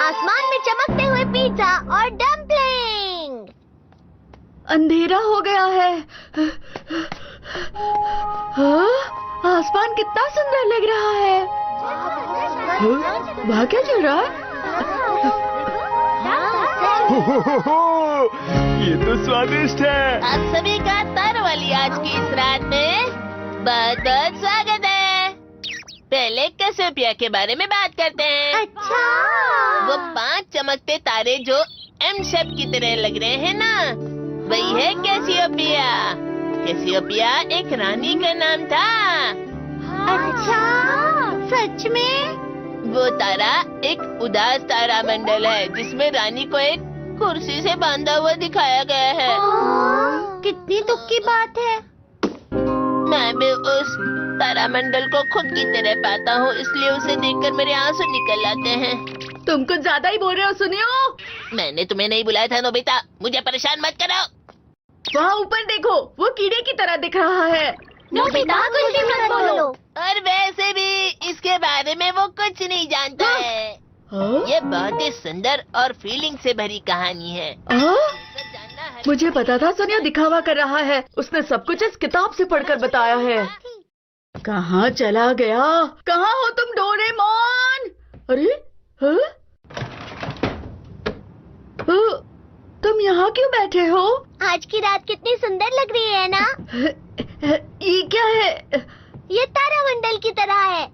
आसमान में चमकते हुए पिज्जा और डम्पलिंग। अंधेरा हो गया है। हाँ? आसमान कितना सुंदर लग रहा है। वहाँ क्या चल रहा है? ये तो स्वादिष्ट है। आप सभी का तारों वाली आज की इस रात में बहुत बहुत स्वागत है। पहले कैसियोपिया के बारे में बात करते हैं। अच्छा, वो 5 चमकते तारे जो एम शेप की तरह लग रहे हैं ना, वही है कैसियोपिया। कैसियोपिया एक रानी का नाम था। अच्छा, सच में? वो तारा एक उदास तारा मंडल है जिसमें रानी को एक कुर्सी से बांधा हुआ दिखाया गया है। कितनी दुख की बात है। मैं भी उस तारामंडल को खुद की तरह पाता हूँ, इसलिए उसे देखकर मेरे आंसू निकल आते हैं। तुम कुछ ज्यादा ही बोल रहे हो, सुनियो। मैंने तुम्हें नहीं बुलाया था नोबिता, मुझे परेशान मत करो। वहाँ ऊपर देखो, वो कीड़े की तरह दिख रहा है। नोबिता, कुछ भी मत बोलो। और वैसे भी इसके बारे में वो कुछ नहीं जानता है। हाँ? ये बहुत ही सुंदर और फीलिंग से भरी कहानी है। हाँ? जानना है। मुझे पता था सोनिया दिखावा कर रहा है। उसने सब कुछ इस किताब से पढ़कर बताया है। कहाँ चला गया? कहाँ हो तुम डोरेमोन? अरे हाँ? हाँ? तुम यहाँ क्यों बैठे हो? आज की रात कितनी सुंदर लग रही है ना? ये क्या है? ये तारामंडल की तरह है।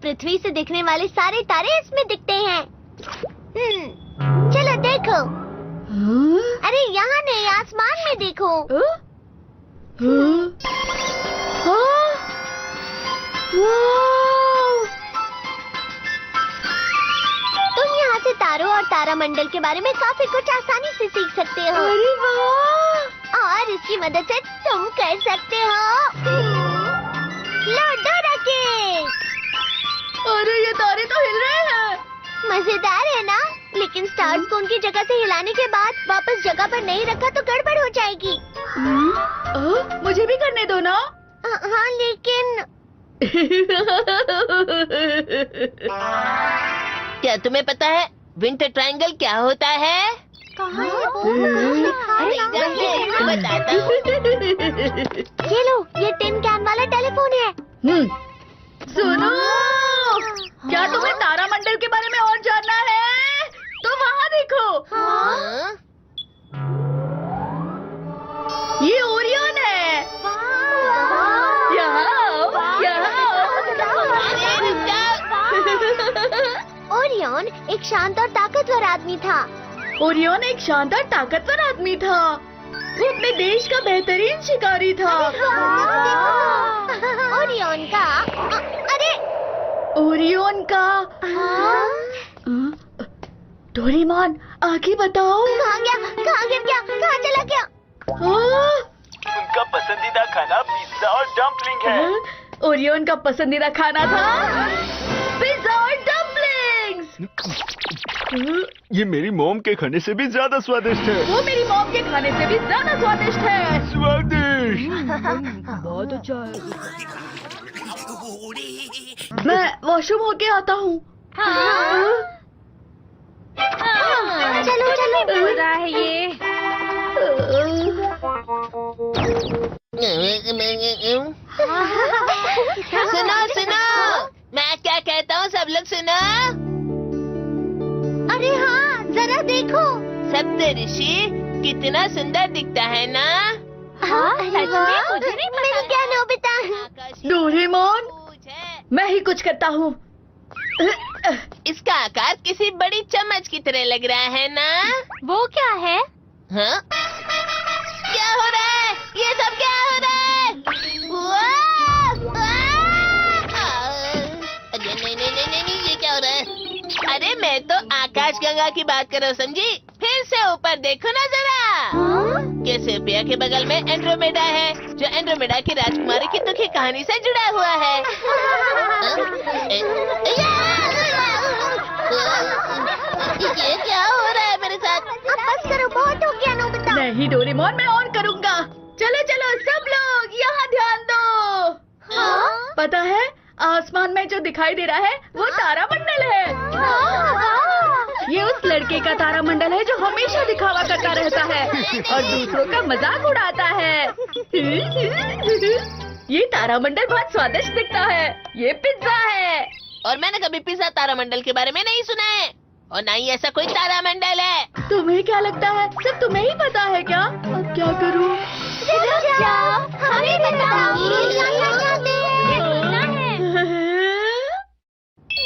पृथ्वी से दिखने वाले सारे तारे इसमें दिखते हैं। चलो देखो। हाँ? अरे यहाँ नहीं, आसमान में देखो। हाँ? हाँ? हाँ? वाह! तुम यहाँ से तारों और तारामंडल के बारे में काफी कुछ आसानी से सीख सकते हो। अरे वाह! और इसकी मदद से तुम कर सकते हो लूडो रैकेट। अरे ये तारे तो हिल रहे हैं। मजेदार है ना? लेकिन स्टार्स को उनकी जगह से हिलाने के बाद वापस जगह पर नहीं रखा तो गड़बड़ हो जाएगी। मुझे भी करने दो ना। हाँ, लेकिन क्या तुम्हें पता है विंटर ट्रायंगल क्या होता है? कहाँ है वो? अरे बताता हूँ। ये लो, ये टिन कैन वाला टेलीफोन है। सुनो, क्या तुम्हें तारामंडल के बारे में और जानना है? तो वहाँ देखो। हाँ? ये ओरियन है। यहाँ आओ, यहाँ आओ। अरे रुक जाओ। ओरियन एक शांत और ताकतवर आदमी था। ओरियन एक शानदार ताकतवर आदमी था। वो अपने देश का बेहतरीन शिकारी था। ओरियन का अरे ओरियन का डोरेमोन, आगे बताओ। कहाँ गया? कहाँ गिर गया? कहाँ चला गया? उनका पसंदीदा खाना पिज्जा और डम्पलिंग है। ओरियन का पसंदीदा खाना था पिज्जा और डम्पलिंग्स। ये मेरी मॉम के खाने से भी ज्यादा स्वादिष्ट है। वो मेरी मॉम के खाने से भी ज्यादा स्वादिष्ट है। स्वादिष्ट। बहुत अच्छा है। मैं वॉशरूम होके आता हूँ। चलो चलो। बोल रहा है ये। सुनो सुनो, मैं क्या कहता हूँ, सब लोग सुनो। अरे हाँ, जरा देखो। सप्तऋषि कितना सुंदर दिखता है ना? हाँ, सच में मुझे नहीं पता। मिल गया नोबिता। डोरेमोन, पूछ है। मैं ही कुछ करता हूँ। इसका आकार किसी बड़ी चम्मच की तरह लग रहा है ना? वो क्या है? हाँ? क्या हो रहा है? ये सब क्या हो रहा है? अरे नहीं नहीं नहीं नहीं, ये क्या हो रहा है? अरे मैं तो आकाश गंगा की बात कर रहा हूँ, समझी? फिर से ऊपर देखो ना जरा। कैसियोपिया के बगल में एंड्रोमेडा है, जो एंड्रोमेडा की राजकुमारी की दुखी कहानी से जुड़ा हुआ है। ये क्या हो रहा है मेरे साथ? अब बस करो, बहुत हो गया नोबिता। नहीं डोरेमोन, मैं और करूँगा। चलो चलो सब लोग यहाँ ध्यान दो। पता है आसमान में जो दिखाई दे रहा है वो तारामंडल है। ये उस लड़के का तारामंडल है जो हमेशा दिखावा करता रहता है और दूसरों का मजाक उड़ाता है। ये तारामंडल बहुत स्वादिष्ट दिखता है। ये पिज्जा है। और मैंने कभी पिज्जा तारामंडल के बारे में नहीं सुना है और ना ही ऐसा कोई तारामंडल है। तुम्हें क्या लगता है सिर्फ तुम्हें ही पता है क्या? अब क्या करूँ? रुक जाओ, हमें बताओ।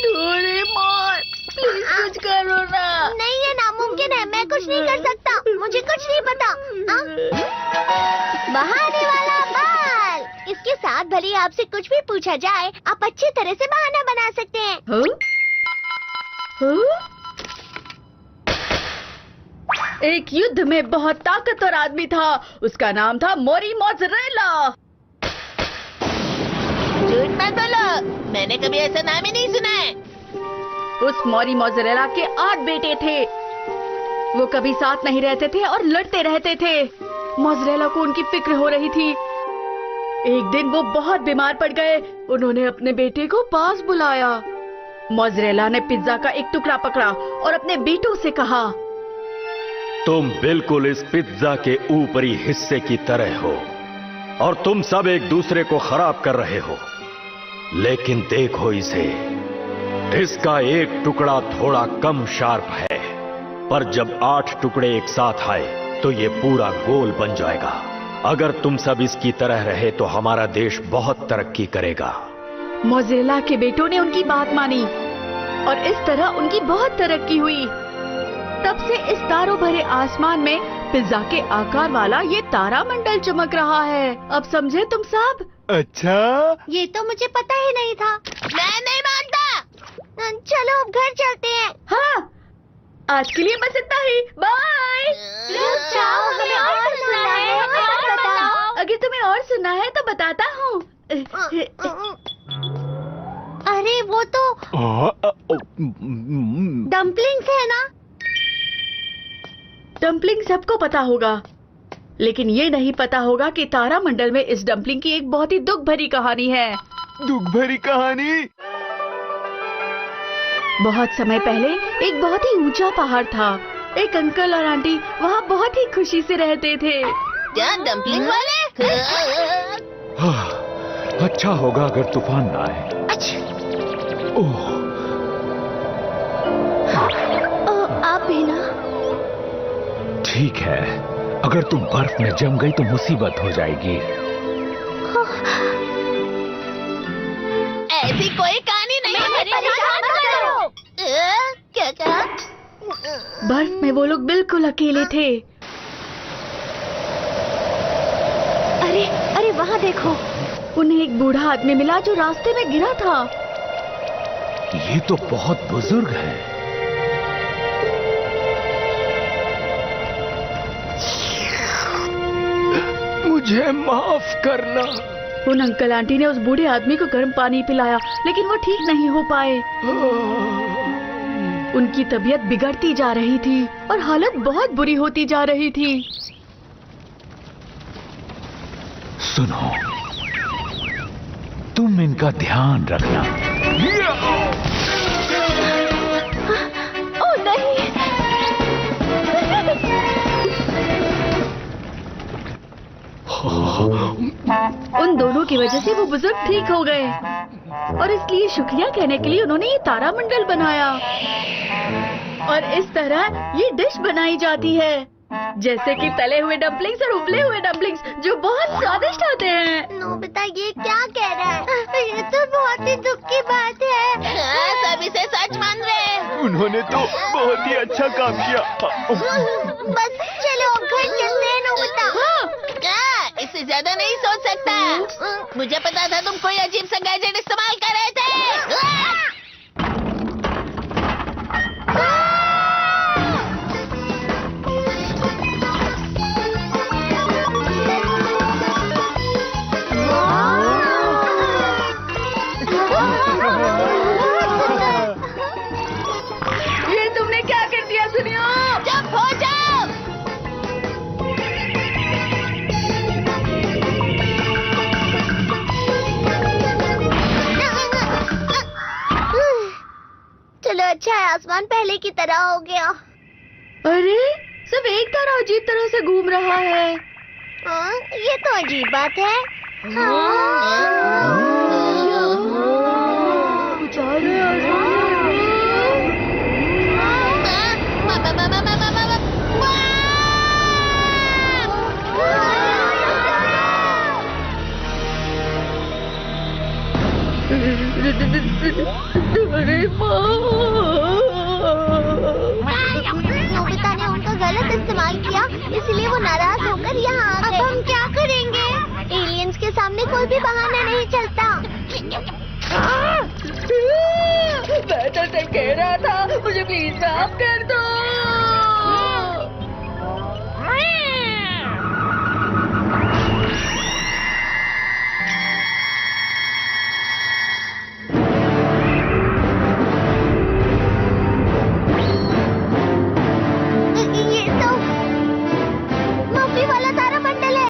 डोरेमोन, प्लीज कुछ करो ना। नहीं, ये नामुमकिन है। मैं कुछ नहीं कर सकता। मुझे कुछ नहीं पता। बहाने वाला बाल। इसके साथ भले आपसे कुछ भी पूछा जाए, आप अच्छी तरह से बहाना बना सकते हैं। एक युद्ध में बहुत ताकतवर आदमी था। उसका नाम था मोरी मोज़रेला। झूठ मत बोलो, मैंने कभी ऐसा नाम ही नहीं सुना है। उस मोरी मोज़रेला के 8 बेटे थे। वो कभी साथ नहीं रहते थे और लड़ते रहते थे। मोज़रेला को उनकी फिक्र हो रही थी। एक दिन वो बहुत बीमार पड़ गए। उन्होंने अपने बेटे को पास बुलाया। मोज़रेला ने पिज्जा का एक टुकड़ा पकड़ा और अपने बेटों से कहा, तुम बिल्कुल इस पिज्जा के ऊपरी हिस्से की तरह हो और तुम सब एक दूसरे को खराब कर रहे हो। लेकिन देखो इसे, इसका एक टुकड़ा थोड़ा कम शार्प है, पर जब 8 टुकड़े एक साथ आए तो ये पूरा गोल बन जाएगा। अगर तुम सब इसकी तरह रहे तो हमारा देश बहुत तरक्की करेगा। मोज़रेला के बेटों ने उनकी बात मानी और इस तरह उनकी बहुत तरक्की हुई। तब से इस तारों भरे आसमान में पिज्जा के आकार वाला ये तारामंडल चमक रहा है। अब समझे तुम सब? अच्छा, ये तो मुझे पता ही नहीं था। मैं नहीं मानता। चलो अब घर चलते हैं। हाँ, आज के लिए बस इतना ही। बाय। रुक जाओ, हमें और सुनना है। हमें बताओ। अगर तुम्हें और सुनना है तो बताता हूँ। अरे वो तो डम्पलिंग्स है ना? डम्पलिंग सबको पता होगा, लेकिन ये नहीं पता होगा कि तारामंडल में इस डम्पलिंग की एक बहुत ही दुख भरी कहानी है। दुख भरी कहानी। बहुत समय पहले एक बहुत ही ऊंचा पहाड़ था। एक अंकल और आंटी वहाँ बहुत ही खुशी से रहते थे। क्या डम्पलिंग वाले? अच्छा होगा अगर तूफान ना आए। ओह, आप भी ना? ठीक है, अगर तुम बर्फ में जम गई तो मुसीबत हो जाएगी। ऐसी कोई कहानी नहीं है। परेशान मत करो। क्या कहा? बर्फ में वो लोग बिल्कुल अकेले थे। अरे अरे वहाँ देखो। उन्हें एक बूढ़ा आदमी मिला जो रास्ते में गिरा था। ये तो बहुत बुजुर्ग है। मुझे माफ करना। उन अंकल आंटी ने उस बूढ़े आदमी को गर्म पानी पिलाया, लेकिन वो ठीक नहीं हो पाए। उनकी तबीयत बिगड़ती जा रही थी और हालत बहुत बुरी होती जा रही थी। सुनो, तुम इनका ध्यान रखना। ओ नहीं। उन दोनों की वजह से वो बुजुर्ग ठीक हो गए और इसलिए शुक्रिया कहने के लिए उन्होंने ये तारामंडल बनाया। और इस तरह ये डिश बनाई जाती है, जैसे कि तले हुए डम्पलिंग्स और उबले हुए डम्पलिंग्स जो बहुत स्वादिष्ट होते हैं। नोबिता ये क्या कह रहा है? ये तो बहुत ही दुख की बात है। सब इसे सच मान रहे हैं। उन्होंने तो बहुत ही अच्छा काम किया। बस चलो घर चलते हैं नोबिता। क्या? इससे ज्यादा नहीं सोच सकता। मुझे पता था तुम कोई अजीब सा गैजेट इस्तेमाल कर रहे थे। ये तुमने क्या कर दिया सुनियो? चुप हो जाओ। चलो अच्छा है, आसमान पहले की तरह हो गया। अरे सब एक तरह अजीब तरह से घूम रहा है। ये तो अजीब बात है। नोबिता ने उनका गलत इस्तेमाल किया, इसलिए वो नाराज होकर यहाँ आ गए। अब हम क्या करेंगे? एलियंस के सामने कोई भी बहाना नहीं चलता। मैं तो सिर्फ कह रहा था, मुझे प्लीज माफ कर दो।